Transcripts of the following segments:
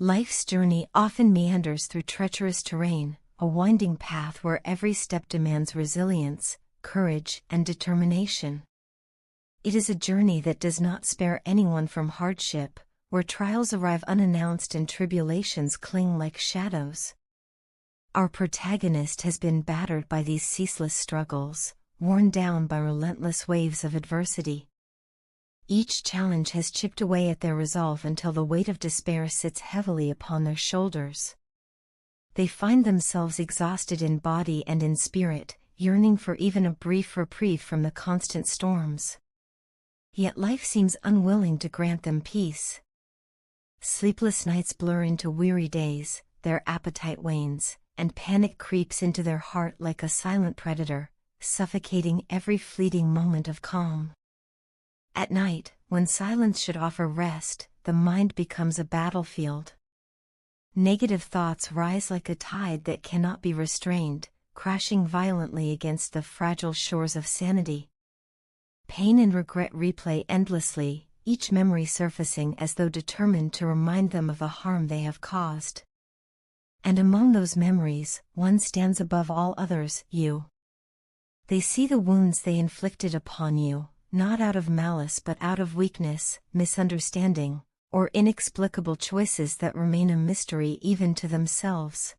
Life's journey often meanders through treacherous terrain, a winding path where every step demands resilience, courage, and determination. It is a journey that does not spare anyone from hardship, where trials arrive unannounced and tribulations cling like shadows. Our protagonist has been battered by these ceaseless struggles, worn down by relentless waves of adversity. Each challenge has chipped away at their resolve until the weight of despair sits heavily upon their shoulders. They find themselves exhausted in body and in spirit, yearning for even a brief reprieve from the constant storms. Yet life seems unwilling to grant them peace. Sleepless nights blur into weary days, their appetite wanes, and panic creeps into their heart like a silent predator, suffocating every fleeting moment of calm. At night, when silence should offer rest, the mind becomes a battlefield. Negative thoughts rise like a tide that cannot be restrained, crashing violently against the fragile shores of sanity. Pain and regret replay endlessly, each memory surfacing as though determined to remind them of the harm they have caused. And among those memories, one stands above all others: you. They see the wounds they inflicted upon you, not out of malice but out of weakness, misunderstanding, or inexplicable choices that remain a mystery even to themselves.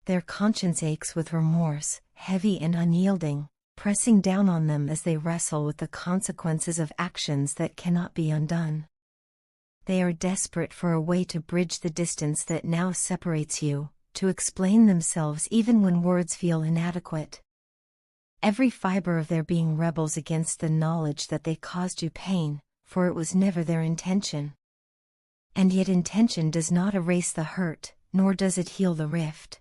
Their conscience aches with remorse, heavy and unyielding, pressing down on them as they wrestle with the consequences of actions that cannot be undone. They are desperate for a way to bridge the distance that now separates you, to explain themselves even when words feel inadequate. Every fiber of their being rebels against the knowledge that they caused you pain, for it was never their intention. And yet intention does not erase the hurt, nor does it heal the rift.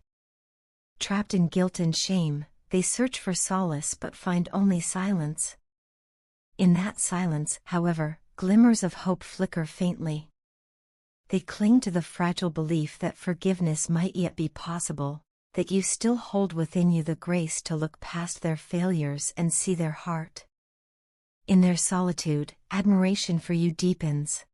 Trapped in guilt and shame, they search for solace but find only silence. In that silence, however, glimmers of hope flicker faintly. They cling to the fragile belief that forgiveness might yet be possible, that you still hold within you the grace to look past their failures and see their heart. In their solitude, admiration for you deepens.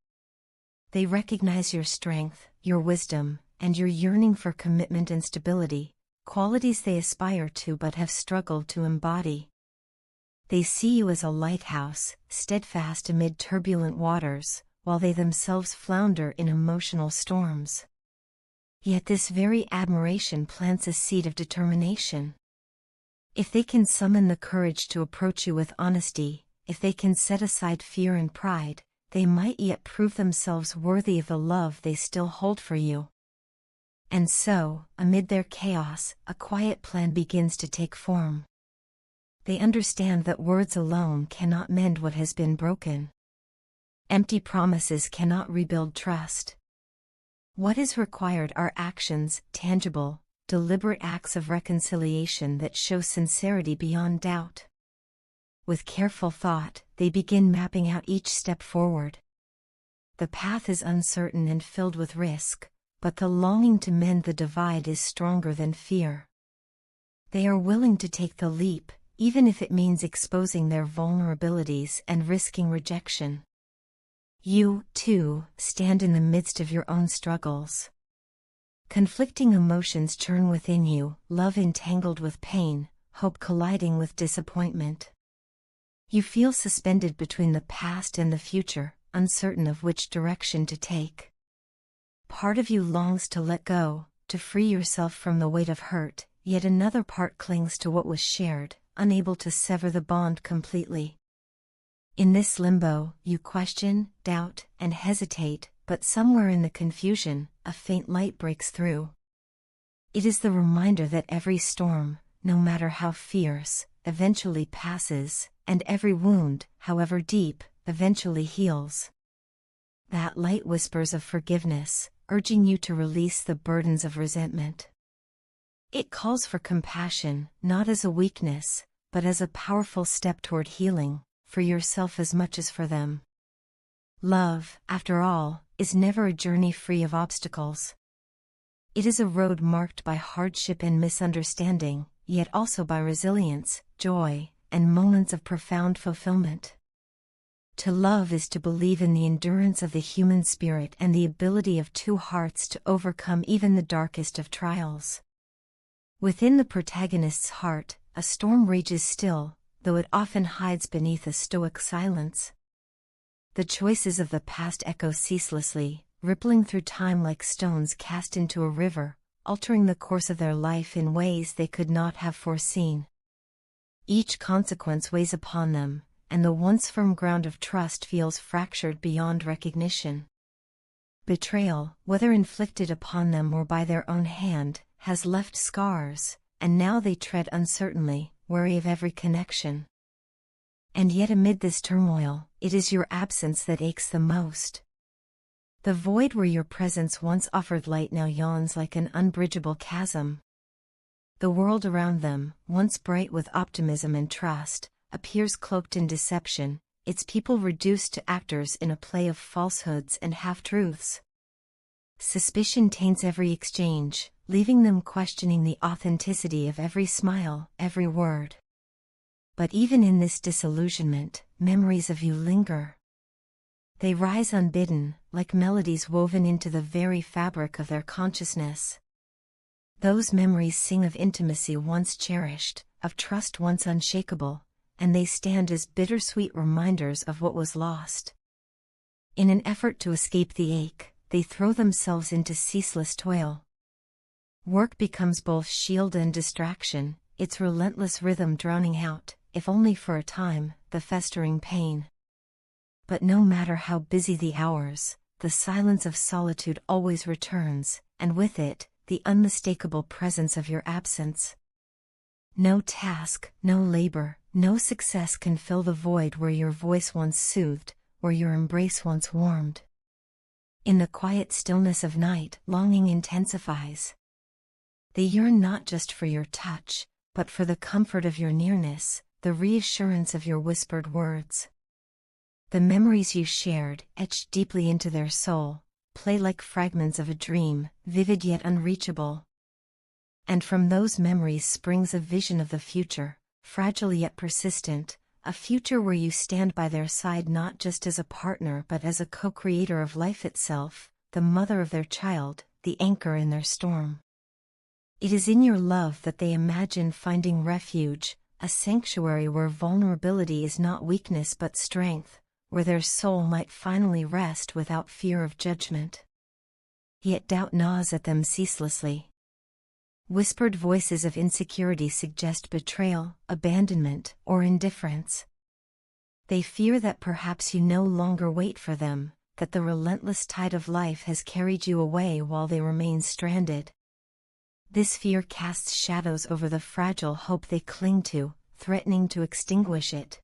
They recognize your strength, your wisdom, and your yearning for commitment and stability, qualities they aspire to but have struggled to embody. They see you as a lighthouse, steadfast amid turbulent waters, while they themselves flounder in emotional storms. Yet this very admiration plants a seed of determination. If they can summon the courage to approach you with honesty, if they can set aside fear and pride, they might yet prove themselves worthy of the love they still hold for you. And so, amid their chaos, a quiet plan begins to take form. They understand that words alone cannot mend what has been broken. Empty promises cannot rebuild trust. What is required are actions, tangible, deliberate acts of reconciliation that show sincerity beyond doubt. With careful thought, they begin mapping out each step forward. The path is uncertain and filled with risk, but the longing to mend the divide is stronger than fear. They are willing to take the leap, even if it means exposing their vulnerabilities and risking rejection. You, too, stand in the midst of your own struggles. Conflicting emotions churn within you, love entangled with pain, hope colliding with disappointment. You feel suspended between the past and the future, uncertain of which direction to take. Part of you longs to let go, to free yourself from the weight of hurt, yet another part clings to what was shared, unable to sever the bond completely. In this limbo, you question, doubt, and hesitate, but somewhere in the confusion, a faint light breaks through. It is the reminder that every storm, no matter how fierce, eventually passes, and every wound, however deep, eventually heals. That light whispers of forgiveness, urging you to release the burdens of resentment. It calls for compassion, not as a weakness, but as a powerful step toward healing, for yourself as much as for them. Love, after all, is never a journey free of obstacles. It is a road marked by hardship and misunderstanding, yet also by resilience, joy, and moments of profound fulfillment. To love is to believe in the endurance of the human spirit and the ability of two hearts to overcome even the darkest of trials. Within the protagonist's heart, a storm rages still, though it often hides beneath a stoic silence. The choices of the past echo ceaselessly, rippling through time like stones cast into a river, altering the course of their life in ways they could not have foreseen. Each consequence weighs upon them, and the once firm ground of trust feels fractured beyond recognition. Betrayal, whether inflicted upon them or by their own hand, has left scars, and now they tread uncertainly, wary of every connection. And yet amid this turmoil, it is your absence that aches the most. The void where your presence once offered light now yawns like an unbridgeable chasm. The world around them, once bright with optimism and trust, appears cloaked in deception, its people reduced to actors in a play of falsehoods and half-truths. Suspicion taints every exchange, leaving them questioning the authenticity of every smile, every word. But even in this disillusionment, memories of you linger. They rise unbidden, like melodies woven into the very fabric of their consciousness. Those memories sing of intimacy once cherished, of trust once unshakable, and they stand as bittersweet reminders of what was lost. In an effort to escape the ache, they throw themselves into ceaseless toil. Work becomes both shield and distraction, its relentless rhythm drowning out, if only for a time, the festering pain. But no matter how busy the hours, the silence of solitude always returns, and with it, the unmistakable presence of your absence. No task, no labor, no success can fill the void where your voice once soothed, where your embrace once warmed. In the quiet stillness of night, longing intensifies. They yearn not just for your touch, but for the comfort of your nearness, the reassurance of your whispered words. The memories you shared, etched deeply into their soul, play like fragments of a dream, vivid yet unreachable. And from those memories springs a vision of the future, fragile yet persistent, a future where you stand by their side not just as a partner but as a co-creator of life itself, the mother of their child, the anchor in their storm. It is in your love that they imagine finding refuge, a sanctuary where vulnerability is not weakness but strength, where their soul might finally rest without fear of judgment. Yet doubt gnaws at them ceaselessly. Whispered voices of insecurity suggest betrayal, abandonment, or indifference. They fear that perhaps you no longer wait for them, that the relentless tide of life has carried you away while they remain stranded. This fear casts shadows over the fragile hope they cling to, threatening to extinguish it.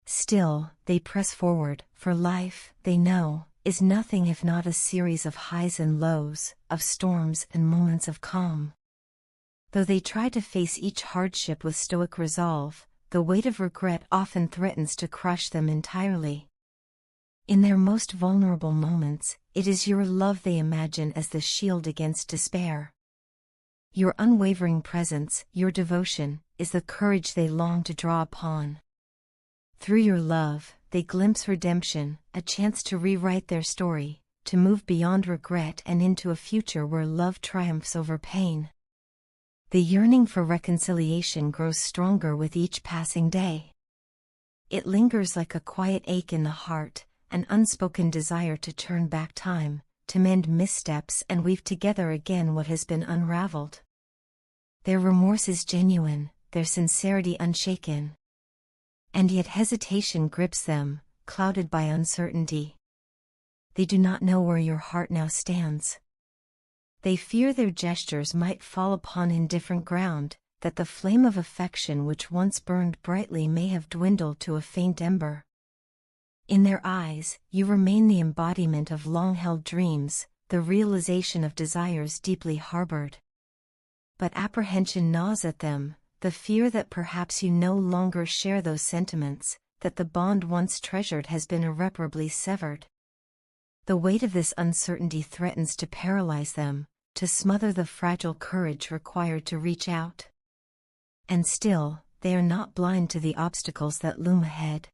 Still, they press forward, for life, they know, is nothing if not a series of highs and lows, of storms and moments of calm. Though they try to face each hardship with stoic resolve, the weight of regret often threatens to crush them entirely. In their most vulnerable moments, it is your love they imagine as the shield against despair. Your unwavering presence, your devotion, is the courage they long to draw upon. Through your love, they glimpse redemption, a chance to rewrite their story, to move beyond regret and into a future where love triumphs over pain. The yearning for reconciliation grows stronger with each passing day. It lingers like a quiet ache in the heart, an unspoken desire to turn back time, to mend missteps and weave together again what has been unraveled. Their remorse is genuine, their sincerity unshaken. And yet hesitation grips them, clouded by uncertainty. They do not know where your heart now stands. They fear their gestures might fall upon indifferent ground, that the flame of affection which once burned brightly may have dwindled to a faint ember. In their eyes, you remain the embodiment of long-held dreams, the realization of desires deeply harbored. But apprehension gnaws at them, the fear that perhaps you no longer share those sentiments, that the bond once treasured has been irreparably severed. The weight of this uncertainty threatens to paralyze them, to smother the fragile courage required to reach out. And still, they are not blind to the obstacles that loom ahead.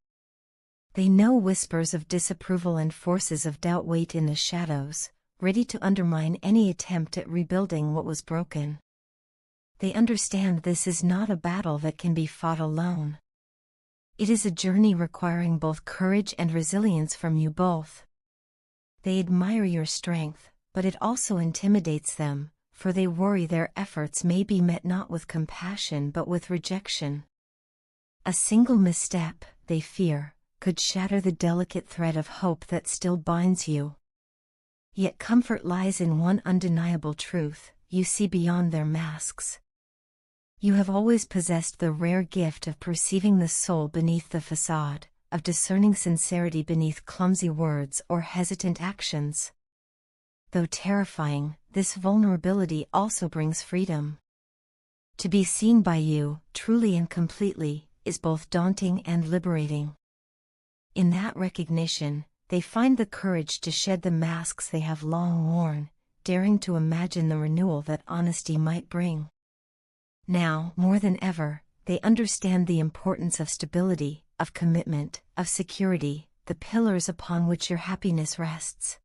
They know whispers of disapproval and forces of doubt wait in the shadows, ready to undermine any attempt at rebuilding what was broken. They understand this is not a battle that can be fought alone. It is a journey requiring both courage and resilience from you both. They admire your strength, but it also intimidates them, for they worry their efforts may be met not with compassion but with rejection. A single misstep, they fear, could shatter the delicate thread of hope that still binds you. Yet comfort lies in one undeniable truth: you see beyond their masks. You have always possessed the rare gift of perceiving the soul beneath the facade, of discerning sincerity beneath clumsy words or hesitant actions. Though terrifying, this vulnerability also brings freedom. To be seen by you, truly and completely, is both daunting and liberating. In that recognition, they find the courage to shed the masks they have long worn, daring to imagine the renewal that honesty might bring. Now, more than ever, they understand the importance of stability, of commitment, of security, the pillars upon which your happiness rests.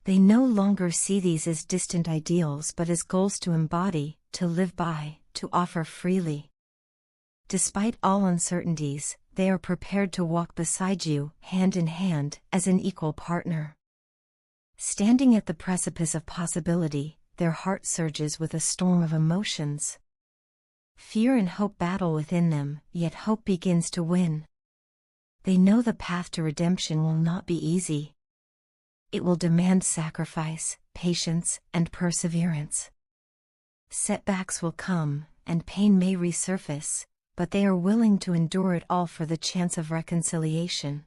They no longer see these as distant ideals but as goals to embody, to live by, to offer freely. Despite all uncertainties, they are prepared to walk beside you, hand in hand, as an equal partner. Standing at the precipice of possibility, their heart surges with a storm of emotions. Fear and hope battle within them, yet hope begins to win. They know the path to redemption will not be easy. It will demand sacrifice, patience, and perseverance. Setbacks will come, and pain may resurface, but they are willing to endure it all for the chance of reconciliation.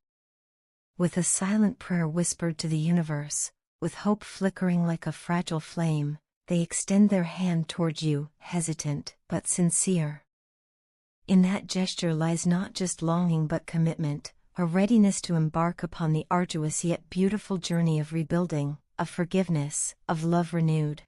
With a silent prayer whispered to the universe, with hope flickering like a fragile flame, they extend their hand toward you, hesitant but sincere. In that gesture lies not just longing but commitment, a readiness to embark upon the arduous yet beautiful journey of rebuilding, of forgiveness, of love renewed.